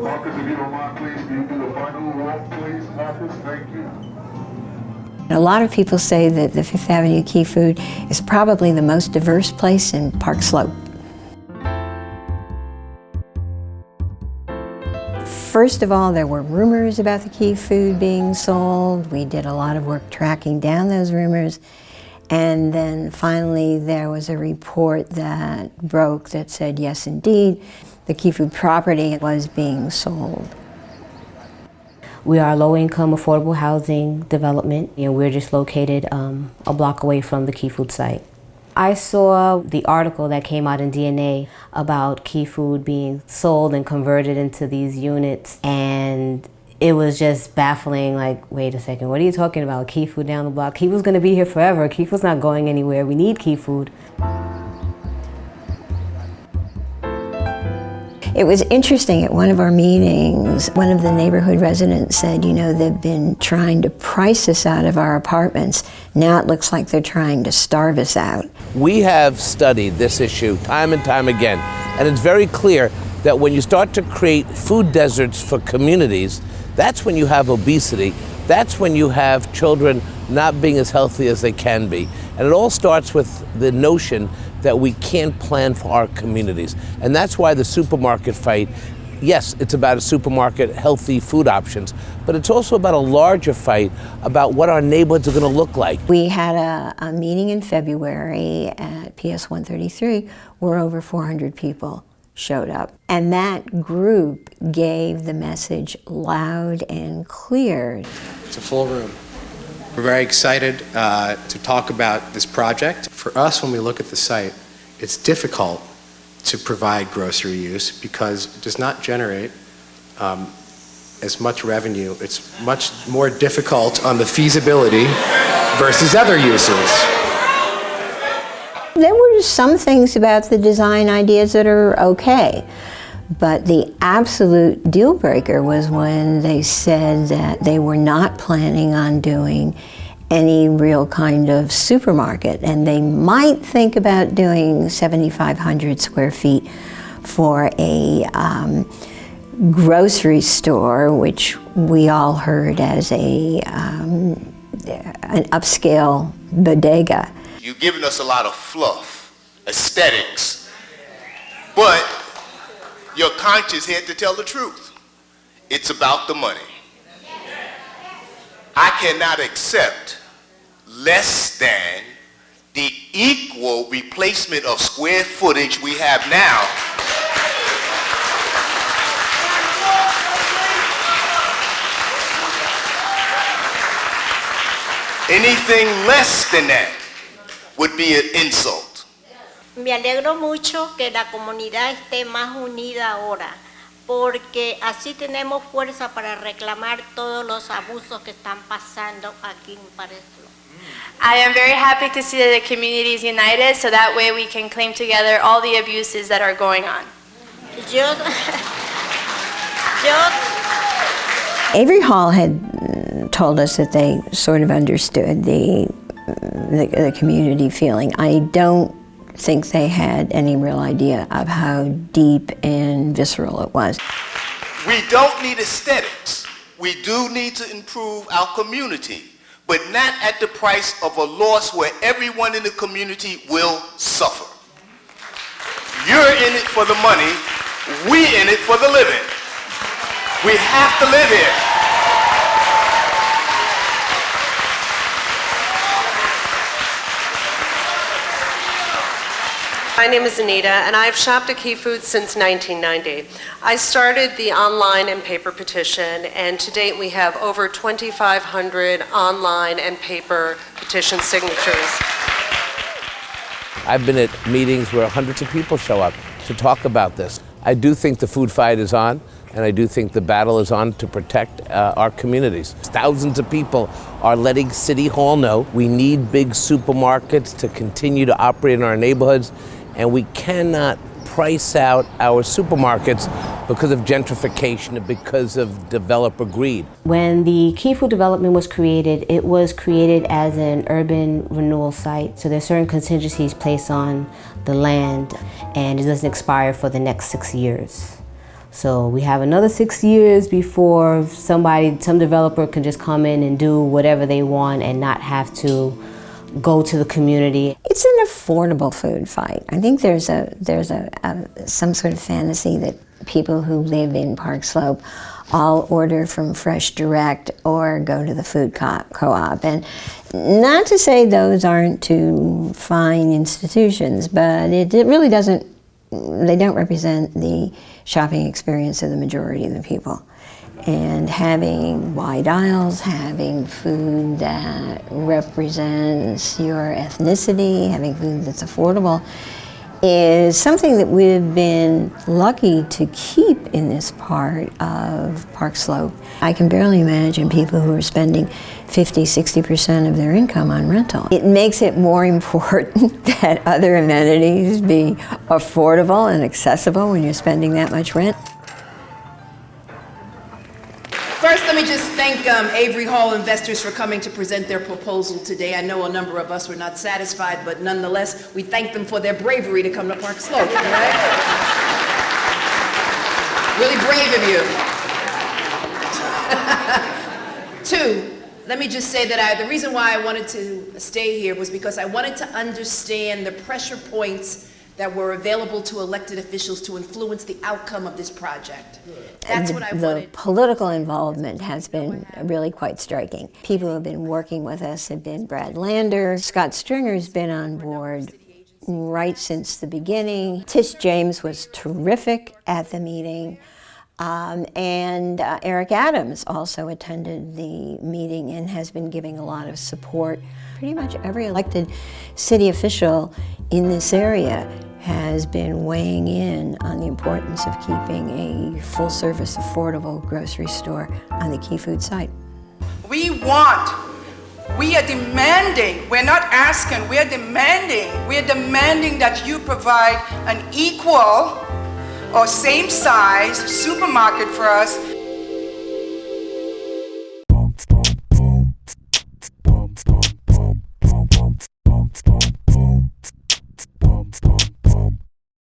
Marcus, if you don't mind, please, can you do the final walk, please, Marcus? Thank you. A lot of people say that the Fifth Avenue Key Food is probably the most diverse place in Park Slope. First of all, there were rumors about the Key Food being sold. We did a lot of work tracking down those rumors. And then finally, there was a report that broke that said, yes, indeed, the Key Food property was being sold. We are a low-income, affordable housing development, and we're just located a block away from the Key Food site. I saw the article that came out in DNA about Key Food being sold and converted into these units, and it was just baffling, like, wait a second, what are you talking about? Key Food down the block? Key Food's gonna be here forever. Key Food's not going anywhere. We need Key Food. It was interesting, at one of our meetings, one of the neighborhood residents said, you know, they've been trying to price us out of our apartments. Now it looks like they're trying to starve us out. We have studied this issue time and time again, and it's very clear that when you start to create food deserts for communities, that's when you have obesity. That's when you have children not being as healthy as they can be. And it all starts with the notion that we can't plan for our communities. And that's why the supermarket fight, yes, it's about a supermarket, healthy food options, but it's also about a larger fight about what our neighborhoods are gonna look like. We had a meeting in February at PS 133 where over 400 people showed up. And that group gave the message loud and clear. It's a full room. We're very excited to talk about this project. For us, when we look at the site, it's difficult to provide grocery use because it does not generate as much revenue. It's much more difficult on the feasibility versus other uses. There were some things about the design ideas that are okay, but the absolute deal breaker was when they said that they were not planning on doing any real kind of supermarket, and they might think about doing 7,500 square feet for a grocery store, which we all heard as an upscale bodega. You've given us a lot of fluff, aesthetics, but your conscience had to tell the truth. It's about the money. I cannot accept less than the equal replacement of square footage we have now. Anything less than that would be an insult. Me alegro mucho que la comunidad esté más unida ahora, porque así tenemos fuerza para reclamar todos los abusos que están pasando aquí en Pareslo. I am very happy to see that the community is united, so that way we can claim together all the abuses that are going on. Avery Hall had told us that they sort of understood the community feeling. I don't think they had any real idea of how deep and visceral it was. We don't need aesthetics. We do need to improve our community, but not at the price of a loss where everyone in the community will suffer. You're in it for the money, we in it for the living. We have to live here. My name is Anita, and I've shopped at Key Food since 1990. I started the online and paper petition, and to date we have over 2,500 online and paper petition signatures. I've been at meetings where hundreds of people show up to talk about this. I do think the food fight is on, and I do think the battle is on to protect our communities. Thousands of people are letting City Hall know we need big supermarkets to continue to operate in our neighborhoods, and we cannot price out our supermarkets because of gentrification and because of developer greed. When the Key Food development was created, it was created as an urban renewal site. So there's certain contingencies placed on the land, and it doesn't expire for the next 6 years. So we have another 6 years before some developer can just come in and do whatever they want and not have to go to the community. It's an affordable food fight. I think there's some sort of fantasy that people who live in Park Slope all order from Fresh Direct or go to the food co-op. And not to say those aren't two fine institutions, but it really doesn't, they don't represent the shopping experience of the majority of the people. And having wide aisles, having food that represents your ethnicity, having food that's affordable, is something that we've been lucky to keep in this part of Park Slope. I can barely imagine people who are spending 50–60% of their income on rental. It makes it more important that other amenities be affordable and accessible when you're spending that much rent. First, let me just thank Avery Hall Investors for coming to present their proposal today. I know a number of us were not satisfied, but nonetheless, we thank them for their bravery to come to Park Slope, right? Really brave of you. Two, let me just say that the reason why I wanted to stay here was because I wanted to understand the pressure points that were available to elected officials to influence the outcome of this project. That's what I wanted. The political involvement has been really quite striking. People who have been working with us have been Brad Lander. Scott Stringer's been on board right since the beginning. Tish James was terrific at the meeting. And Eric Adams also attended the meeting and has been giving a lot of support. Pretty much every elected city official in this area has been weighing in on the importance of keeping a full-service, affordable grocery store on the Key Food site. We are demanding, we're not asking, we are demanding that you provide an equal or same size supermarket for us